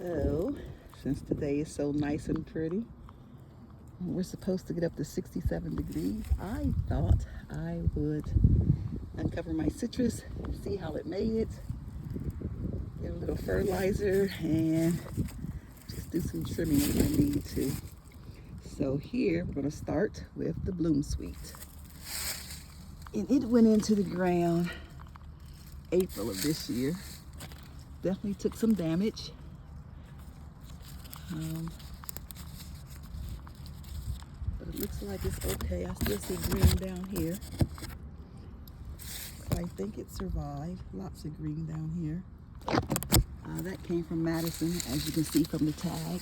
So, since today is so nice and pretty, we're supposed to get up to 67 degrees, I thought I would uncover my citrus, see how it made, get a little fertilizer, and just do some trimming if I need to. So here, we're going to start with the Bloom Sweet. And it went into the ground April of this year. Definitely took some damage. But it looks like it's okay. I still see green down here. So I think it survived. Lots of green down here. That came from Madison, as you can see from the tag.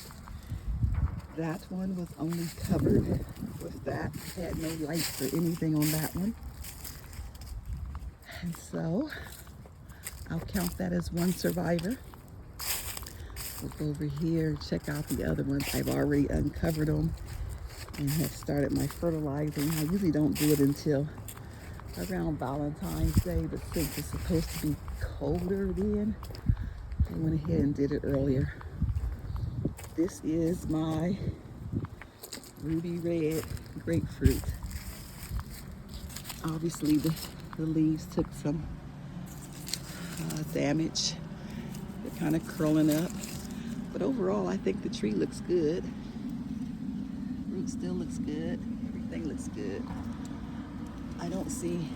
That one was only covered with that. Had no lights or anything on that one. And so I'll count that as one survivor. We'll go over here, check out the other ones. I've already uncovered them and have started my fertilizing. I usually don't do it until around Valentine's Day, but since it's supposed to be colder then, I went ahead and did it earlier. This is my ruby red grapefruit. Obviously the leaves took some damage. They're kind of curling up. But overall, I think the tree looks good. Root still looks good. Everything looks good. I don't see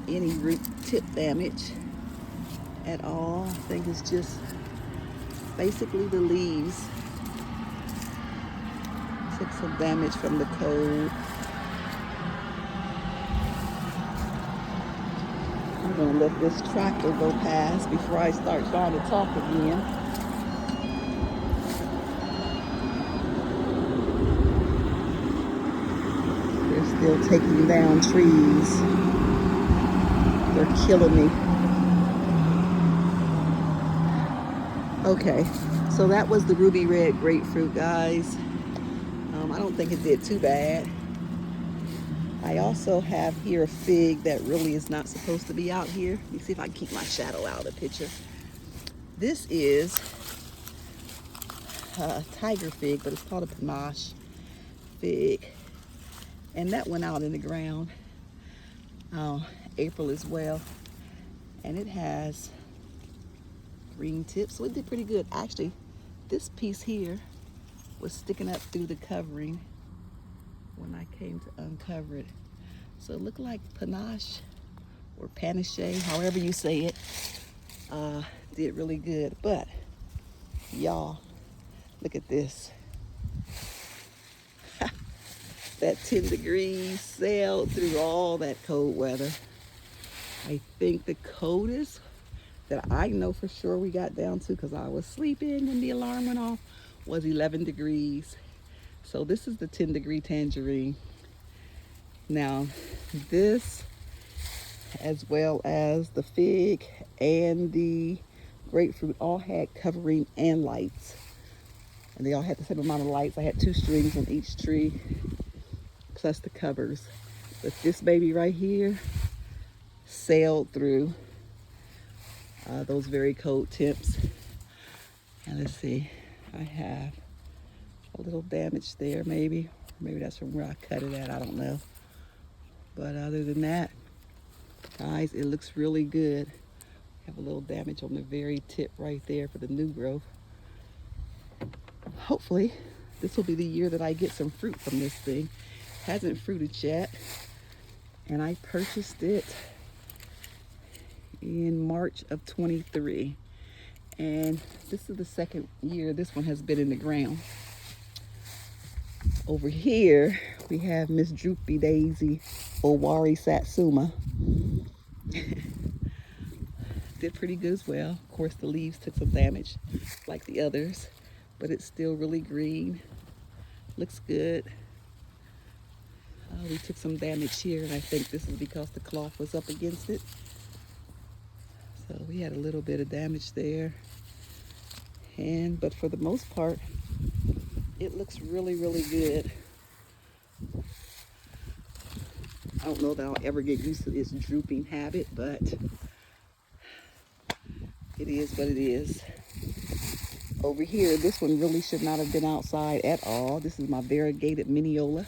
any root tip damage at all. I think it's just basically the leaves took some damage from the cold. I'm gonna let this tractor go past before I start trying to talk again. They're still taking down trees. They're killing me. Okay, so that was the ruby red grapefruit, guys. I don't think it did too bad. I also have here a fig that really is not supposed to be out here. Let me see if I can keep my shadow out of the picture. This is a tiger fig, but it's called a panache fig. And that went out in the ground April as well. And it has green tips, so it did pretty good. Actually, this piece here was sticking up through the covering when I came to uncover it. So it looked like panache or panache, however you say it, did really good. But y'all, look at this. That 10 degrees sailed through all that cold weather. I think the coldest that I know for sure we got down to, because I was sleeping when the alarm went off, was 11 degrees. So this is the 10-degree tangerine. Now this, as well as the fig and the grapefruit, all had covering and lights. And they all had the same amount of lights. I had 2 strings on each tree, plus the covers. But this baby right here sailed through those very cold temps. And let's see, I have a little damage there maybe. Maybe that's from where I cut it at, I don't know. But other than that, guys, it looks really good. Have a little damage on the very tip right there for the new growth. Hopefully, this will be the year that I get some fruit from this thing. Hasn't fruited yet. And I purchased it in March of 23. And this is the second year this one has been in the ground. Over here, we have Miss Droopy Daisy Owari Satsuma. Did pretty good as well. Of course, the leaves took some damage like the others, but it's still really green. Looks good. We took some damage here, and I think this is because the cloth was up against it. So we had a little bit of damage there. But for the most part, it looks really, really good. I don't know that I'll ever get used to this drooping habit, but it is what it is. Over here, this one really should not have been outside at all. This is my variegated Mineola.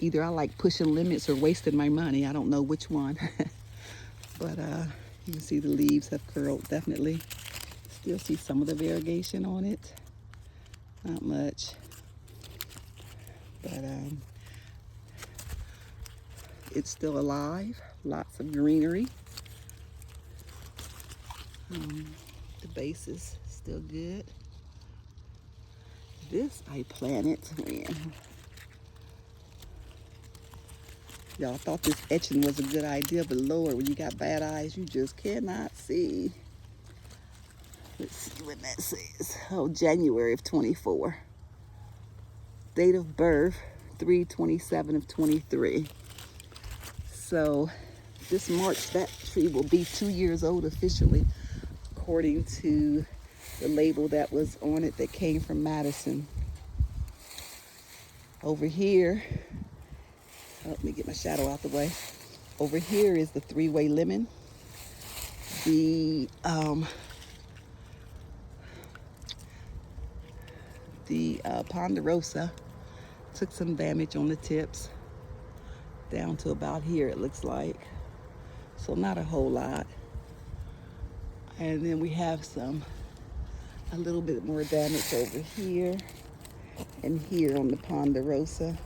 Either I like pushing limits or wasting my money. I don't know which one. But you can see the leaves have curled, definitely. Still see some of the variegation on it. Not much. But it's still alive. Lots of greenery. The base is still good. This I planted when y'all thought this etching was a good idea, but Lord, when you got bad eyes, you just cannot see. Let's see what that says. Oh, January of 24. Date of birth, 3/27 of 23. So this March, that tree will be 2 years old officially, according to the label that was on it that came from Madison. Over here, let me get my shadow out the way. Over here is the three-way lemon. The Ponderosa took some damage on the tips down to about here, it looks like. So not a whole lot. And then we have a little bit more damage over here and here on the Ponderosa.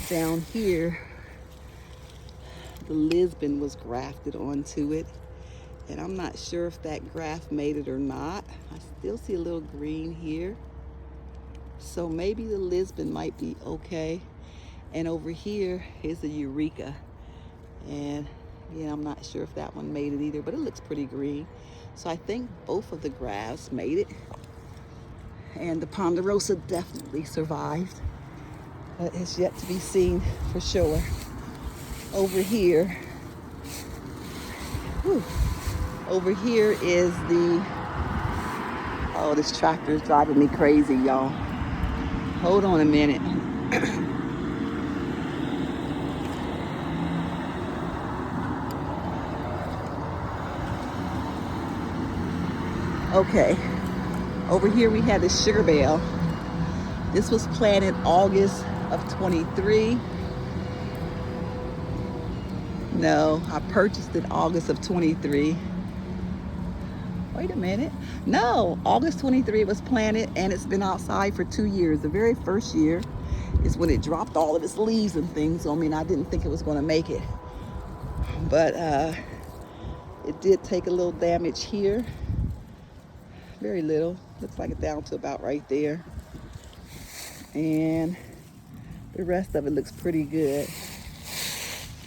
Down here, the Lisbon was grafted onto it. And I'm not sure if that graft made it or not. I still see a little green here. So maybe the Lisbon might be okay. And over here is the Eureka. And yeah, I'm not sure if that one made it either, but it looks pretty green. So I think both of the grafts made it. And the Ponderosa definitely survived. But it's yet to be seen for sure. Over here, whew, over here is oh, this tractor is driving me crazy, y'all. Hold on a minute. Okay, over here we had the Sugar Belle. This was planted August of 23. No, I purchased it August of 23. Wait a minute. No, August 23 it was planted and it's been outside for 2 years. The very first year is when it dropped all of its leaves and things. So, I mean, I didn't think it was going to make it. But it did take a little damage here. Very little. Looks like it's down to about right there. And the rest of it looks pretty good.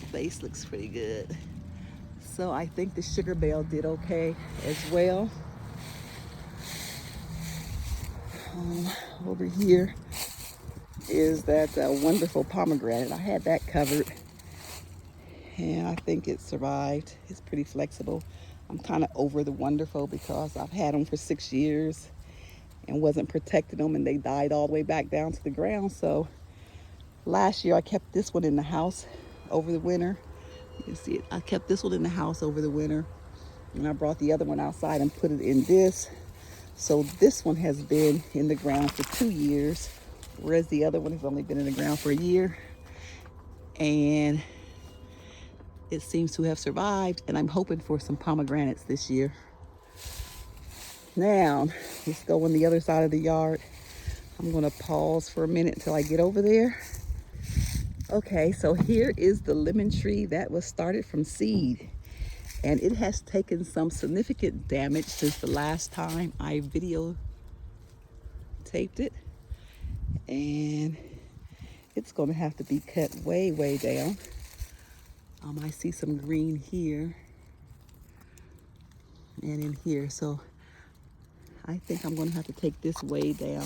The base looks pretty good. So I think the Sugar Belle did okay as well. Over here is that wonderful pomegranate. I had that covered and I think it survived. It's pretty flexible. I'm kind of over the wonderful because I've had them for 6 years and wasn't protecting them and they died all the way back down to the ground. So last year I kept this one in the house over the winter. You can see it. I kept this one in the house over the winter and I brought the other one outside and put it in this. So this one has been in the ground for 2 years, whereas the other one has only been in the ground for a year. And it seems to have survived, and I'm hoping for some pomegranates this year. Now, let's go on the other side of the yard. I'm gonna pause for a minute until I get over there. Okay, so here is the lemon tree that was started from seed. And it has taken some significant damage since the last time I videotaped it. And it's gonna have to be cut way, way down. I see some green here and in here. So I think I'm gonna have to take this way down.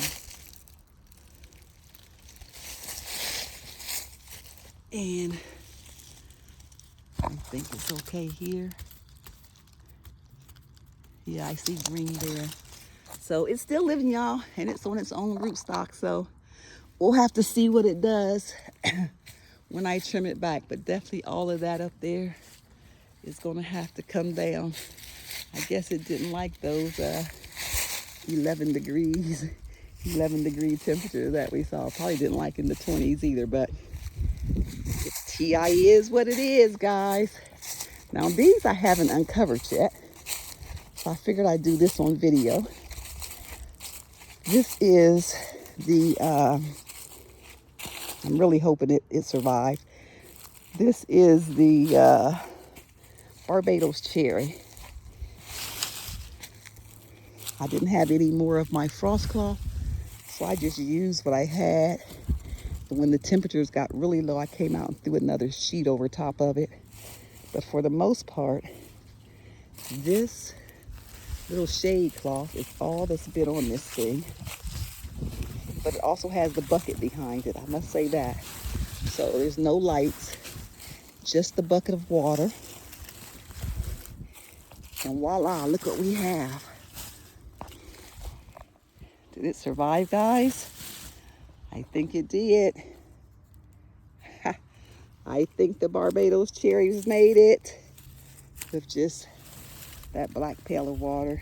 And I think it's okay here. Yeah, I see green there. So it's still living, y'all, and it's on its own rootstock. So we'll have to see what it does when I trim it back. But definitely all of that up there is gonna have to come down. I guess it didn't like those 11 degrees, 11 degree temperature that we saw. Probably didn't like in the 20s either, but TI is what it is, guys. Now these I haven't uncovered yet, so I figured I'd do this on video. This is the, I'm really hoping it survived. This is the Barbados cherry. I didn't have any more of my frost cloth, so I just used what I had. But when the temperatures got really low, I came out and threw another sheet over top of it. But for the most part, this little shade cloth is all that's been on this thing. But it also has the bucket behind it, I must say that. So there's no lights, just the bucket of water. And voila, look what we have. Did it survive, guys? I think it did. I think the Barbados cherries made it with just that black pail of water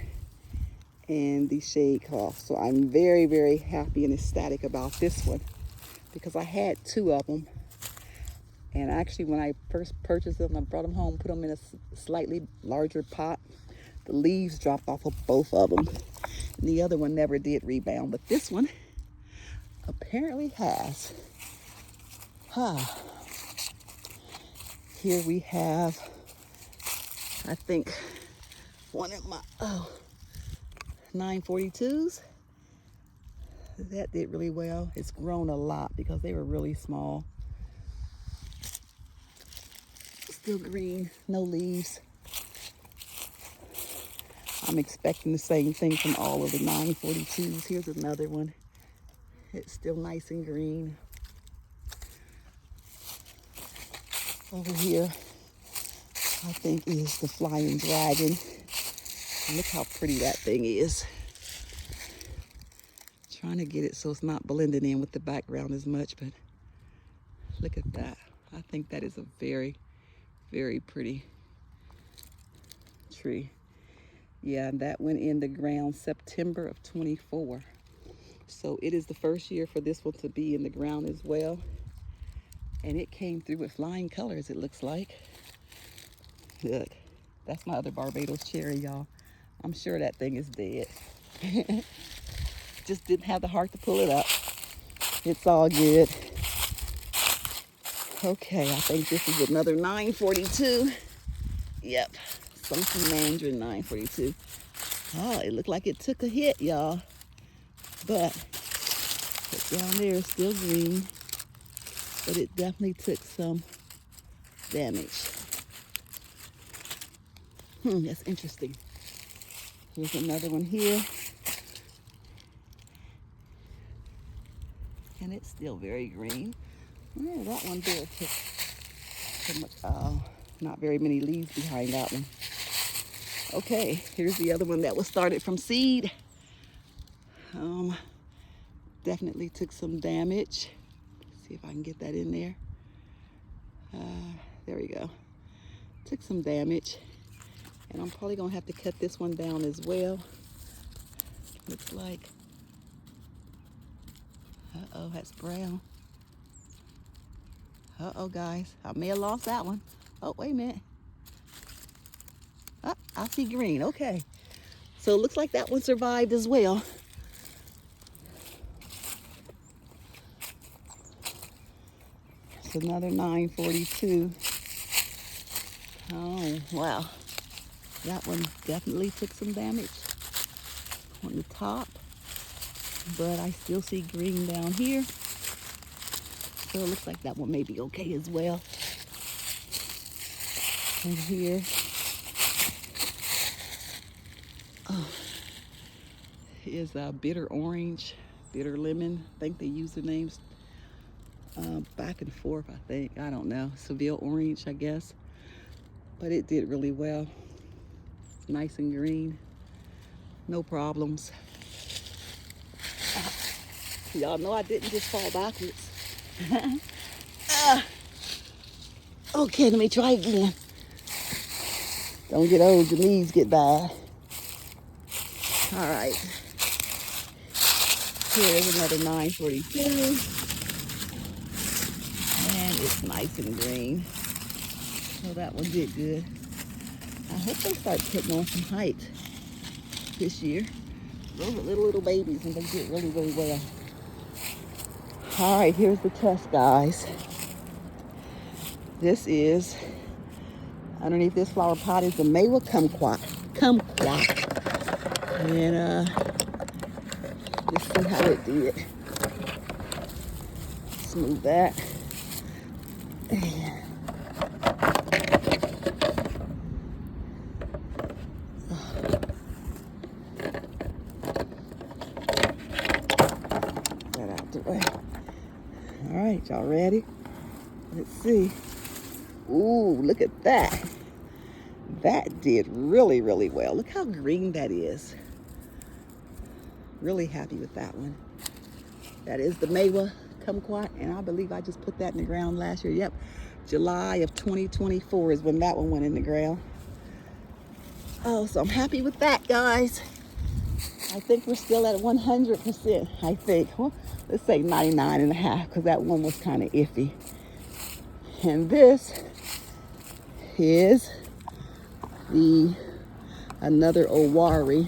and the shade cloth. So I'm very, very happy and ecstatic about this one because I had 2 of them. And actually, when I first purchased them, I brought them home, put them in a slightly larger pot. The leaves dropped off of both of them. And the other one never did rebound, but this one apparently has. Here we have, I think, one of my 942s. That did really well. It's grown a lot because they were really small. Still green, no leaves. I'm expecting the same thing from all of the 942s. Here's another one. It's still nice and green. Over here, I think, is the flying dragon. Look how pretty that thing is. Trying to get it so it's not blending in with the background as much, but look at that. I think that is a very, very pretty tree. Yeah, and that went in the ground September of 24. So it is the first year for this one to be in the ground as well. And it came through with flying colors, it looks like. Look, that's my other Barbados cherry, y'all. I'm sure that thing is dead. Just didn't have the heart to pull it up. It's all good. Okay, I think this is another 942. Yep, Funky Mandarin 942. Oh, it looked like it took a hit, y'all. But down there is still green. But it definitely took some damage. That's interesting. Here's another one here. And it's still very green. Yeah, that one there took not very many leaves behind that one. Okay, here's the other one that was started from seed. Definitely took some damage. See if I can get that in there. There we go. Took some damage. And I'm probably gonna have to cut this one down as well. Looks like, uh-oh, that's brown. Uh-oh, guys, I may have lost that one. Oh, wait a minute. Oh, I see green, okay. So it looks like that one survived as well. It's another 942. Oh, wow. That one definitely took some damage on the top, but I still see green down here. So it looks like that one may be okay as well. And here, is bitter orange, bitter lemon. I think they use the names back and forth, I think. I don't know. Seville orange, I guess. But it did really well. Nice and green. No problems. Y'all know I didn't just fall backwards. Okay, let me try again. Don't get old, your knees get bad. All right. Here's another 942. And it's nice and green. So that one did good. I hope they start putting on some height this year. Those are little babies and they did really, really well. All right, here's the test, guys. This is, underneath this flower pot is the Mawa Kumquat. And let's see how it did. Smooth that. And that out the way. All right, y'all ready? Let's see. Ooh, look at that. That did really, really well. Look how green that is. Really happy with that one. That is the Mawa Kumquat, and I believe I just put that in the ground last year. Yep, July of 2024 is when that one went in the ground. Oh, so I'm happy with that, guys. I think we're still at 100%, I think. Well, let's say 99.5, because that one was kind of iffy. And this is another Owari.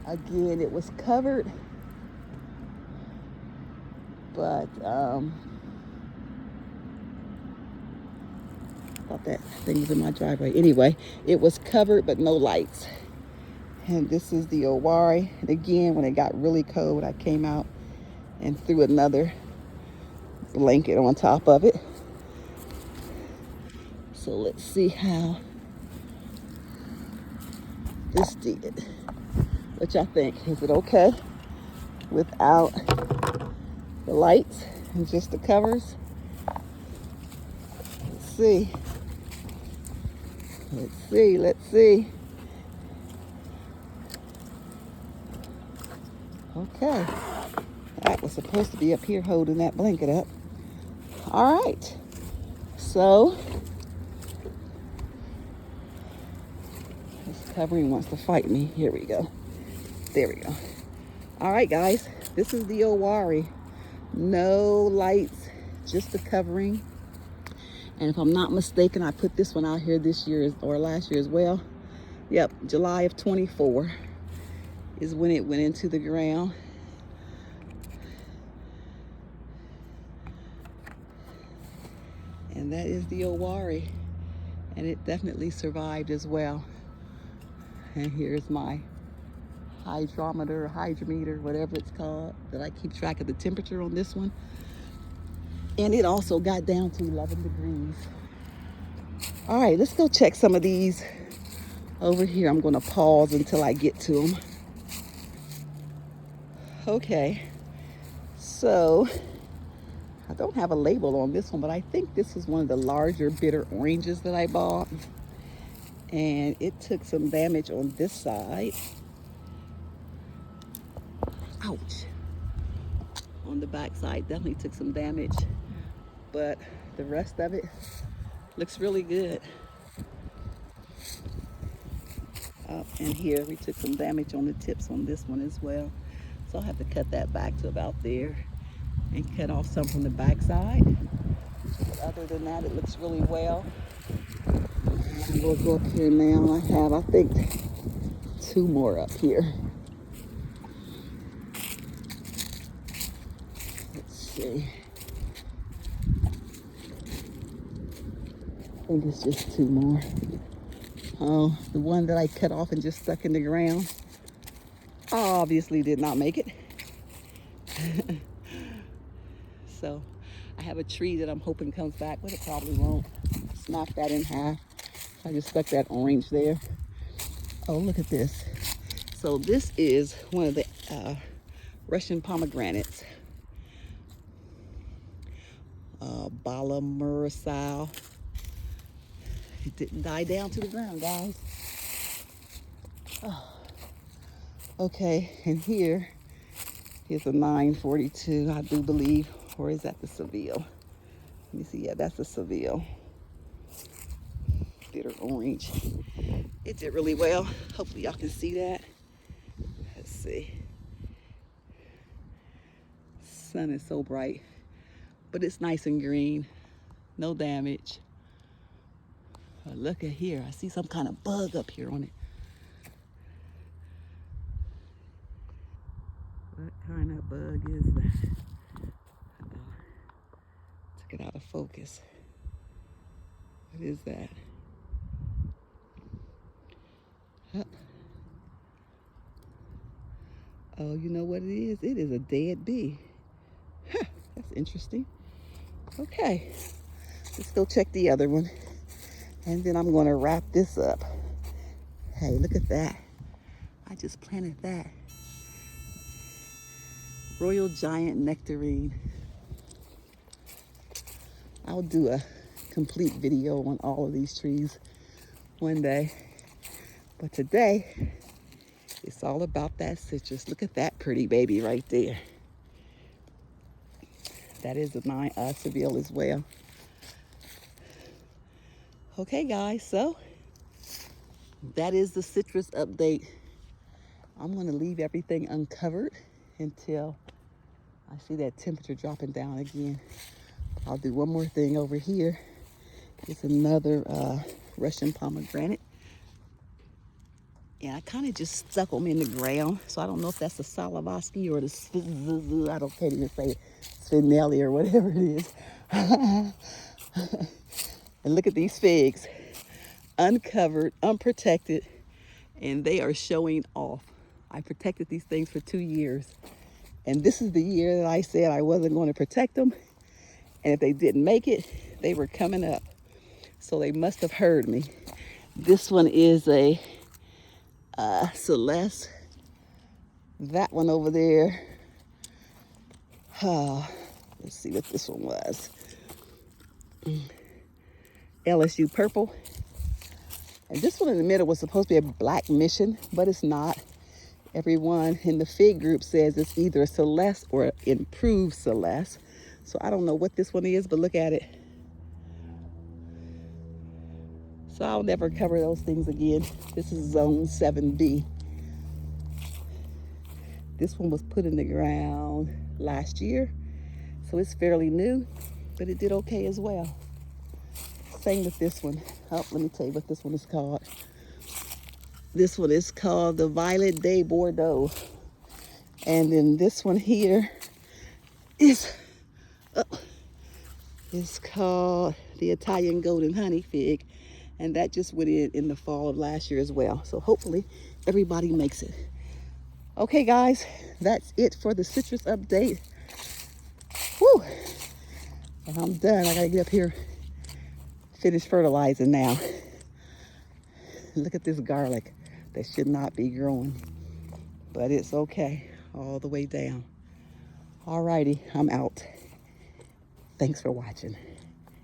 Again, it was covered, but thought that thing was in my driveway. Anyway, it was covered, but no lights. And this is the Owari. And again, when it got really cold, I came out and threw another blanket on top of it. So let's see how this did. What y'all think? Is it okay without the lights and just the covers? Let's see. Let's see. Okay. That was supposed to be up here holding that blanket up. All right. So this covering wants to fight me. Here we go. There we go. All right, guys. This is the Owari. No lights, just the covering. And if I'm not mistaken, I put this one out here this year or last year as well. Yep, July of 24 is when it went into the ground. And that is the Owari. And it definitely survived as well. And here's my hydrometer, whatever it's called, that I keep track of the temperature on this one. And it also got down to 11 degrees. All right, let's go check some of these over here. I'm going to pause until I get to them. Okay, so I don't have a label on this one, but I think this is one of the larger bitter oranges that I bought. And it took some damage on this side. Ouch. On the back side, definitely took some damage. But the rest of it looks really good. And here we took some damage on the tips on this one as well. So I'll have to cut that back to about there and cut off some from the back side. But other than that, it looks really well. And we'll go up here now. I have, I think, 2 more up here. Let's see. I think it's just 2 more. Oh, the one that I cut off and just stuck in the ground obviously did not make it. So I have a tree that I'm hoping comes back, but it probably won't. Smack that in half. I just stuck that orange there. Oh, look at this. So this is one of the Russian pomegranates. Bala Murasal. It didn't die down to the ground, guys. Oh. Okay, and here is a 942, I do believe. Or is that the Seville? Let me see. Yeah, that's the Seville. bitter orange. It did really well. Hopefully y'all can see that. Let's see. Sun is so bright, but it's nice and green. No damage. But look at here. I see some kind of bug up here on it. What kind of bug is that? Took it out of focus. What is that? Oh, you know what it is? It is a dead bee. Huh, that's interesting. Okay, let's go check the other one. And then I'm gonna wrap this up. Hey, look at that. I just planted that. Royal Giant Nectarine. I'll do a complete video on all of these trees one day. But today, it's all about that citrus. Look at that pretty baby right there. That is a Seville as well. Okay, guys, so that is the citrus update. I'm gonna leave everything uncovered until I see that temperature dropping down again. I'll do one more thing over here. It's another Russian pomegranate. And I kind of just stuck them in the ground. So I don't know if that's the Solovosky or the, can't even say it, Spinelli or whatever it is. And look at these figs. Uncovered, unprotected, and they are showing off. I protected these things for 2 years. And this is the year that I said I wasn't going to protect them. And if they didn't make it, they were coming up. So they must have heard me. This one is a Celeste. That one over there. Let's see what this one was. LSU Purple. And this one in the middle was supposed to be a Black Mission, but it's not. Everyone in the fig group says it's either a Celeste or an improved Celeste. So I don't know what this one is, but look at it. So I'll never cover those things again. This is Zone 7B. This one was put in the ground last year, so it's fairly new, but it did okay as well. Same with this one. Oh, let me tell you what this one is called. This one is called the Violet de Bordeaux. And then this one here is called the Italian Golden Honey Fig. And that just went in the fall of last year as well. So hopefully everybody makes it. Okay, guys, that's it for the citrus update. Woo! And I'm done. I gotta get up here, finish fertilizing now. Look at this garlic that should not be growing, but it's okay all the way down. Alrighty, I'm out. Thanks for watching.